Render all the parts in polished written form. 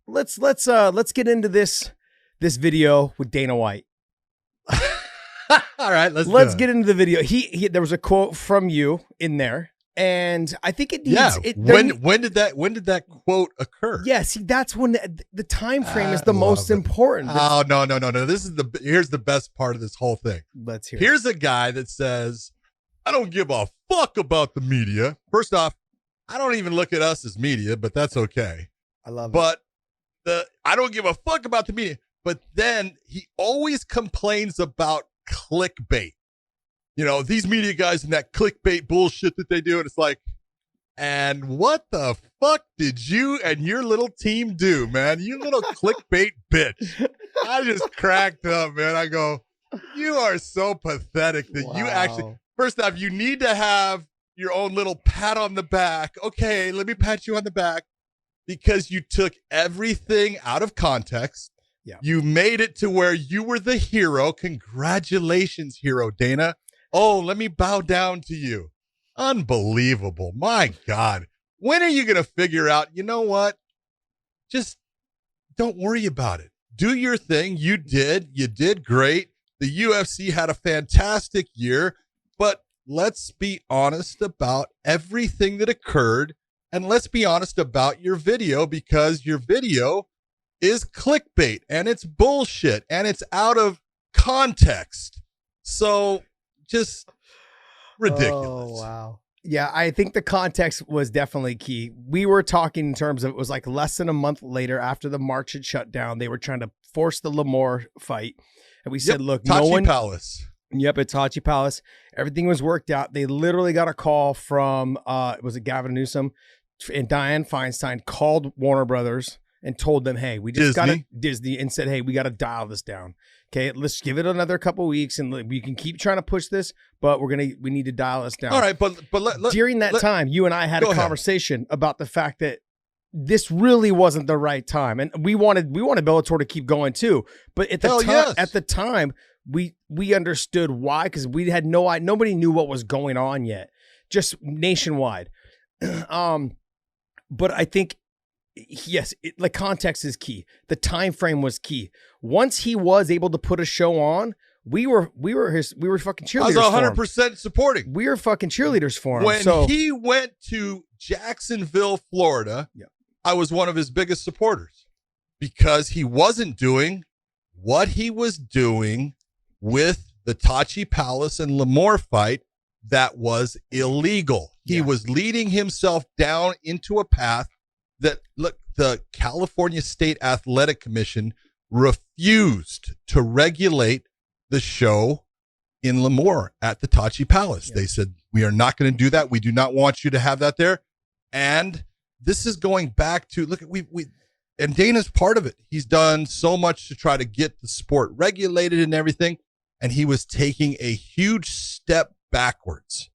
let's get into this video with Dana White. All right, let's get into the video. There was a quote from you in there, and I think it needs. Yeah. When did that quote occur? Yeah, see, that's when the time frame is the most important. Oh, no. Here's the best part of this whole thing. Let's hear. Here's a guy that says, "I don't give a fuck about the media." First off, I don't even look at us as media, but that's okay. I love it. But I don't give a fuck about the media. But then he always complains about clickbait. You know, these media guys and that clickbait bullshit that they do. And it's like, and what the fuck did you and your little team do, man? You little clickbait bitch. I just cracked up, man. I go, you are so pathetic that you actually, first off, you need to have your own little pat on the back. Okay, let me pat you on the back, because you took everything out of context. Yeah. You made it to where you were the hero. Congratulations, hero Dana. Oh, let me bow down to you. Unbelievable. My God. When are you going to figure out, you know what? Just don't worry about it. Do your thing. You did great. The UFC had a fantastic year, but let's be honest about everything that occurred. And let's be honest about your video, because your video is clickbait and it's bullshit and it's out of context. So just ridiculous. Oh, wow. Yeah, I think the context was definitely key. We were talking in terms of, it was like less than a month later after the March had shut down. They were trying to force the Lamore fight. And we said, look, Tachi no one. Palace. Yep, at Tachi Palace. Everything was worked out. They literally got a call from, was it Gavin Newsom? And Dianne Feinstein called Warner Brothers and told them, hey, we just got to Disney, and said, hey, we got to dial this down. Okay, let's give it another couple weeks, and we can keep trying to push this, but we need to dial this down. All right, but during that time, you and I had a conversation about the fact that this really wasn't the right time, and we wanted Bellator to keep going too. But at the time, we understood why, because we had nobody knew what was going on yet, just nationwide. But I think, yes, like context is key. The time frame was key. Once he was able to put a show on, we were fucking cheerleaders. I was 100% supporting. We were fucking cheerleaders for him. When he went to Jacksonville, Florida, I was one of his biggest supporters, because he wasn't doing what he was doing with the Tachi Palace and Lamore fight. That was illegal. He was leading himself down into a path that, look, the California State Athletic Commission refused to regulate the show in Lamore at the Tachi Palace. They said, we are not going to do that. We do not want you to have that there. And this is going back to, look, and Dana's part of it. He's done so much to try to get the sport regulated and everything. And he was taking a huge step backwards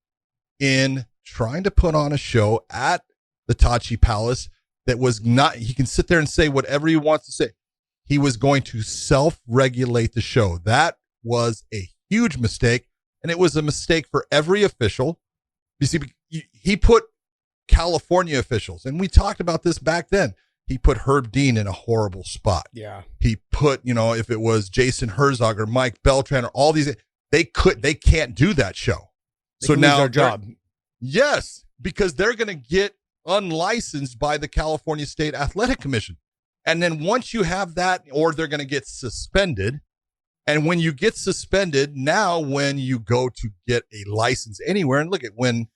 in trying to put on a show at the Tachi Palace that was not, he can sit there and say whatever he wants to say. He was going to self-regulate the show. That was a huge mistake, and it was a mistake for every official. You see, he put California officials, and we talked about this back then. He put Herb Dean in a horrible spot. Yeah. He put, if it was Jason Herzog or Mike Beltran or all these, they can't do that show. So now our job. Yes, because they're going to get unlicensed by the California State Athletic Commission. And then once you have that, or they're going to get suspended. And when you get suspended, now when you go to get a license anywhere, and look at when,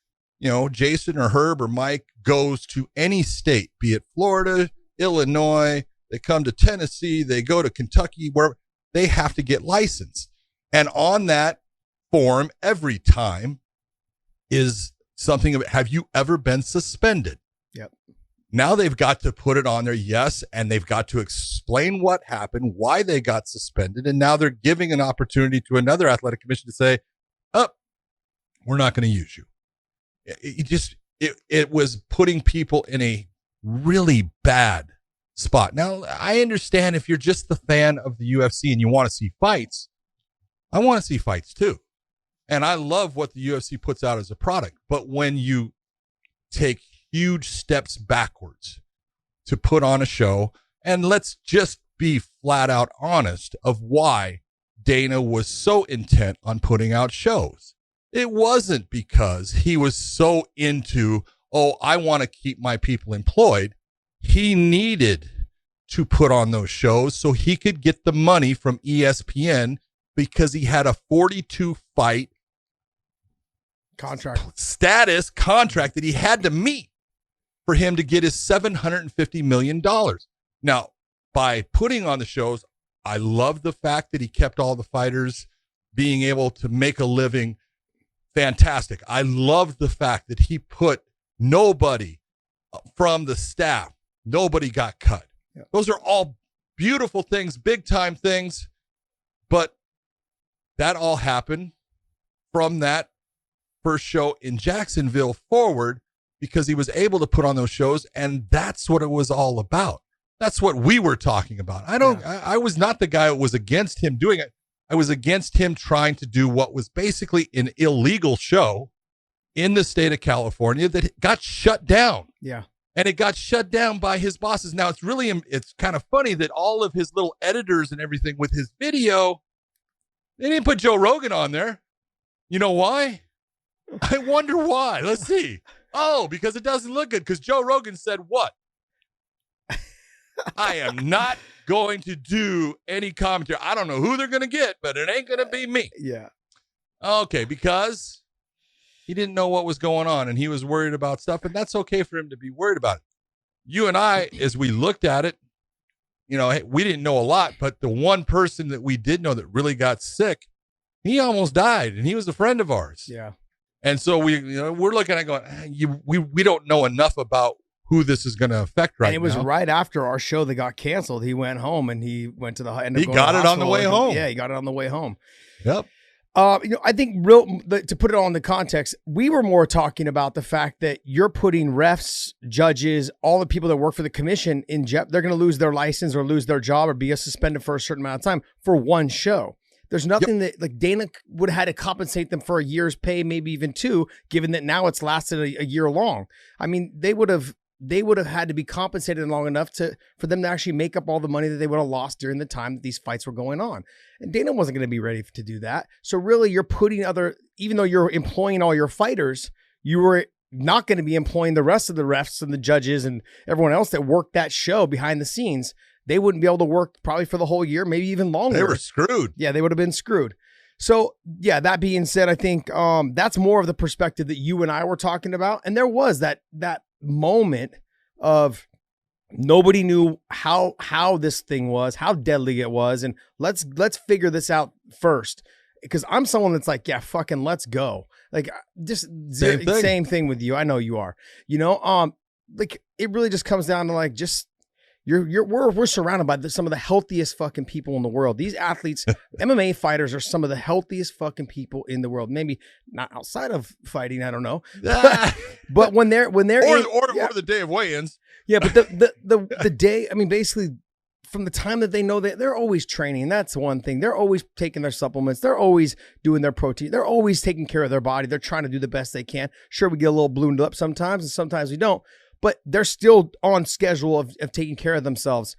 Jason or Herb or Mike goes to any state, be it Florida, Illinois, they come to Tennessee, they go to Kentucky, where they have to get licensed. And on that form, every time is something of, have you ever been suspended? Yep. Now they've got to put it on there, yes, and they've got to explain what happened, why they got suspended, and now they're giving an opportunity to another athletic commission to say, we're not going to use you. It was putting people in a really bad spot. Now, I understand if you're just the fan of the UFC and you want to see fights, I want to see fights too. And I love what the UFC puts out as a product. But when you take huge steps backwards to put on a show, And let's just be flat out honest of why Dana was so intent on putting out shows. It wasn't because he was so into, oh, I want to keep my people employed. He needed to put on those shows so he could get the money from ESPN because he had a 42 fight status contract that he had to meet for him to get his $750 million. Now, by putting on the shows, I love the fact that he kept all the fighters being able to make a living. Fantastic. I love the fact that he put nobody from the staff, nobody got cut. Yeah. Those are all beautiful things, big time things. But that all happened from that first show in Jacksonville forward because he was able to put on those shows. And that's what it was all about. That's what we were talking about. I was not the guy who was against him doing it. I was against him trying to do what was basically an illegal show in the state of California that got shut down. Yeah. And it got shut down by his bosses. Now, it's kind of funny that all of his little editors and everything with his video, they didn't put Joe Rogan on there. You know why? I wonder why. Let's see. Oh, because it doesn't look good. Because Joe Rogan said what? I am not going to do any commentary. I don't know who they're going to get, but it ain't going to be me. Yeah. Okay, because he didn't know what was going on, and he was worried about stuff, and that's okay for him to be worried about it. You and I, as we looked at it, we didn't know a lot, but the one person that we did know that really got sick, he almost died, and he was a friend of ours. Yeah. And so we're looking at going, we don't know enough about who this is going to affect right now. And it was right after our show that got canceled. He went home and he went to the He got it on the way home. Yeah, he got it on the way home. Yep. I think to put it all in the context, we were more talking about the fact that you're putting refs, judges, all the people that work for the commission in jeopardy. They're going to lose their license or lose their job or be suspended for a certain amount of time for one show. There's nothing that like Dana would have had to compensate them for a year's pay, maybe even two, given that now it's lasted a year long. I mean, they would have had to be compensated long enough for them to actually make up all the money that they would have lost during the time that these fights were going on. And Dana wasn't going to be ready to do that. So really you're putting even though you're employing all your fighters, you were not going to be employing the rest of the refs and the judges and everyone else that worked that show behind the scenes. They wouldn't be able to work probably for the whole year, maybe even longer. They were screwed. Yeah, they would have been screwed. So, yeah, that being said, I think that's more of the perspective that you and I were talking about. And there was that moment of nobody knew how this thing was, how deadly it was. And let's figure this out first. Because I'm someone that's like, yeah, fucking let's go. Like just same thing with you. I know you are, like it really just comes down to like, just we're surrounded by some of the healthiest fucking people in the world. These athletes, MMA fighters are some of the healthiest fucking people in the world. Maybe not outside of fighting, I don't know. But when they're or the day of weigh-ins. Yeah, but the day, I mean, basically from the time that they know that they're always training. That's one thing. They're always taking their supplements. They're always doing their protein. They're always taking care of their body. They're trying to do the best they can. Sure, we get a little ballooned up sometimes and sometimes we don't. But they're still on schedule of taking care of themselves.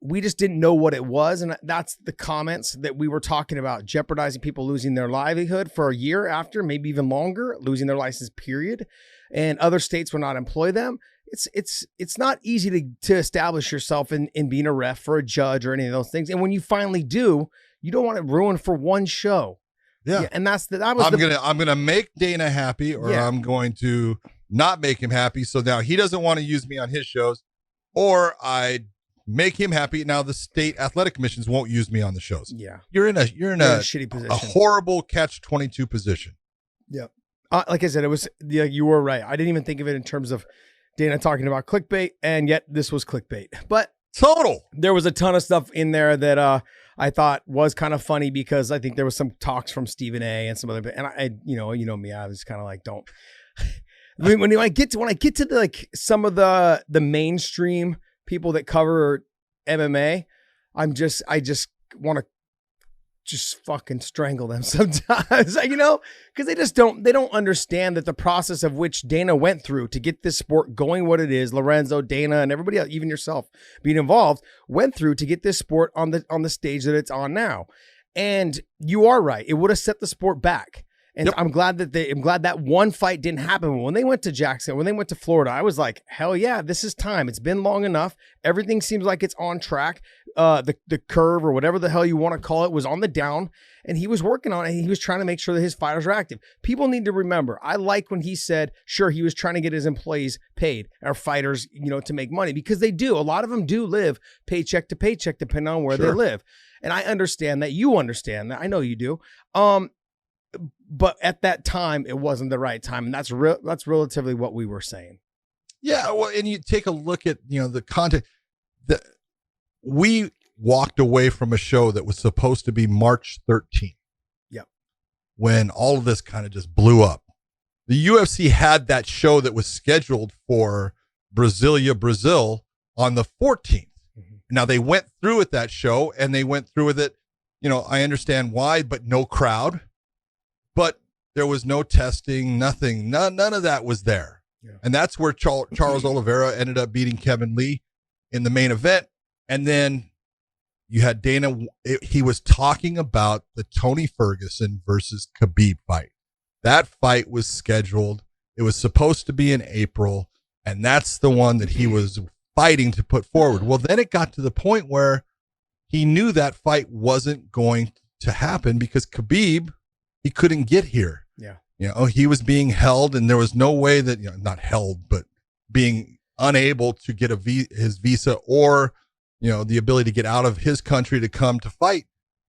We just didn't know what it was. And that's the comments that we were talking about, jeopardizing people losing their livelihood for a year after, maybe even longer, losing their license, period. And other states will not employ them. It's not easy to establish yourself in being a ref or a judge or any of those things. And when you finally do, you don't want it ruined for one show. Yeah. And I'm gonna make Dana happy, or I'm going to not make him happy. So now he doesn't want to use me on his shows, or I make him happy. Now the state athletic commissions won't use me on the shows. Yeah. You're in a shitty position, a horrible catch-22 position. Yeah. Like I said, you were right. I didn't even think of it in terms of Dana talking about clickbait, and yet this was clickbait. But there was a ton of stuff in there that I thought was kind of funny, because I think there was some talks from Stephen A. and some other, and I you know me, I was kind of like, don't. when I get to the, like some of the mainstream people that cover MMA, I just want to just fucking strangle them sometimes, you know, because they don't understand that the process of which Dana went through to get this sport going what it is. Lorenzo, Dana, and everybody else, even yourself being involved, went through to get this sport on the stage that it's on now. And you are right. It would have set the sport back. And I'm glad that one fight didn't happen. When they went to Jackson, when they went to Florida, I was like, hell yeah, this is time. It's been long enough. Everything seems like it's on track. The curve or whatever the hell you want to call it was on the down, and he was working on it. He was trying to make sure that his fighters are active. People need to remember, I like when he said, sure, he was trying to get his employees paid, our fighters, you know, to make money, because they do. A lot of them do live paycheck to paycheck, depending on where they live. And I understand that. You understand that. I know you do. But at that time, it wasn't the right time. And that's relatively what we were saying. Yeah. Well, and you take a look at, you know, the content that we walked away from a show that was supposed to be March 13th. Yep. When all of this kind of just blew up. The UFC had that show that was scheduled for Brasilia, Brazil on the 14th. Mm-hmm. Now they went through with that show, and they went through with it. You know, I understand why, but no crowd. But there was no testing, nothing, none of that was there. Yeah. And that's where Charles Oliveira ended up beating Kevin Lee in the main event. And then you had Dana, he was talking about the Tony Ferguson versus Khabib fight. That fight was scheduled. It was supposed to be in April, and that's the one that he was fighting to put forward. Well, then it got to the point where he knew that fight wasn't going to happen because Khabib, he couldn't get here. Yeah. You know, he was being held, and there was no way that, you know, not held, but being unable to get his visa or, you know, the ability to get out of his country to come to fight.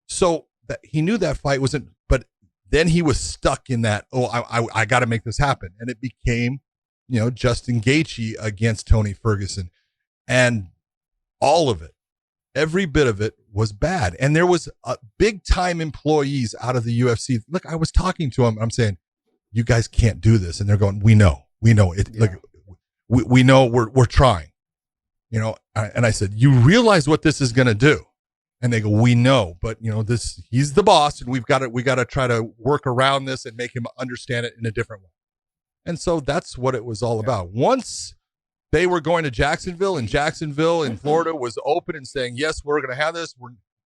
So that he knew that fight wasn't, but then he was stuck in that, I got to make this happen. And it became, you know, Justin Gaethje against Tony Ferguson, and all of it. Every bit of it was bad. And there was big time employees out of the UFC. Look, I was talking to them. I'm saying, you guys can't do this. And they're going, we know it. Yeah. Look, we know we're trying, you know? And I said, you realize what this is going to do? And they go, we know, but you know, he's the boss, and we got to try to work around this and make him understand it in a different way. And so that's what it was all about. Once they were going to Jacksonville, and Jacksonville in Florida was open and saying, yes, we're going to have this.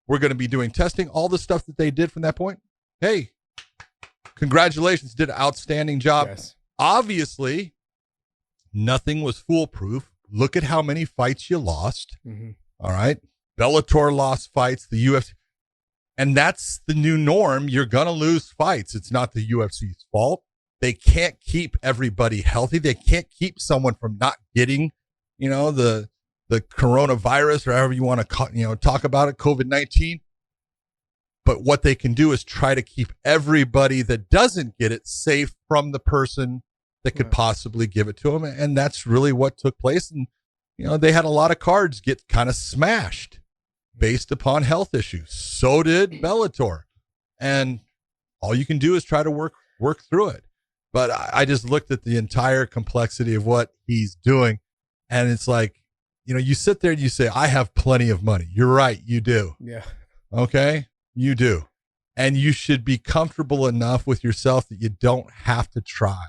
We're going to be doing testing, all the stuff that they did from that point. Hey, congratulations. Did an outstanding job. Yes. Obviously, nothing was foolproof. Look at how many fights you lost. Mm-hmm. All right. Bellator lost fights, the UFC. And that's the new norm. You're going to lose fights. It's not the UFC's fault. They can't keep everybody healthy. They can't keep someone from not getting, you know, the coronavirus, or however you want to, talk about it, COVID-19. But what they can do is try to keep everybody that doesn't get it safe from the person that could possibly give it to them. And that's really what took place. And, you know, they had a lot of cards get kind of smashed based upon health issues. So did Bellator. And all you can do is try to work through it. But I just looked at the entire complexity of what he's doing. And it's like, you know, you sit there and you say, I have plenty of money. You're right. You do. Yeah. Okay. You do. And you should be comfortable enough with yourself that you don't have to try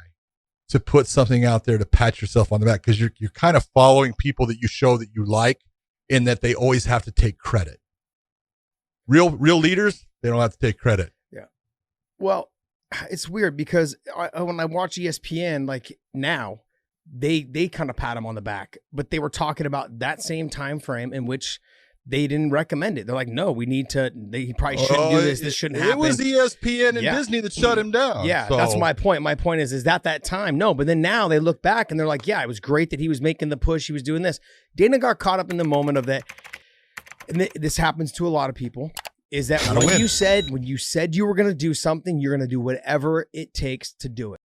to put something out there to pat yourself on the back, because you're kind of following people that you show that you like, in that they always have to take credit. Real leaders, they don't have to take credit. Yeah. Well, it's weird because when I watch ESPN, like now, they kind of pat him on the back, but they were talking about that same time frame in which they didn't recommend it. They're like, no, he probably shouldn't do this. This shouldn't happen. It was ESPN and Disney that shut him down. Yeah, so. That's my point. My point is that time? No, but then now they look back and they're like, yeah, it was great that he was making the push. He was doing this. Dana got caught up in the moment of that. And this happens to a lot of people. Is that when you said you were going to do something, you're going to do whatever it takes to do it.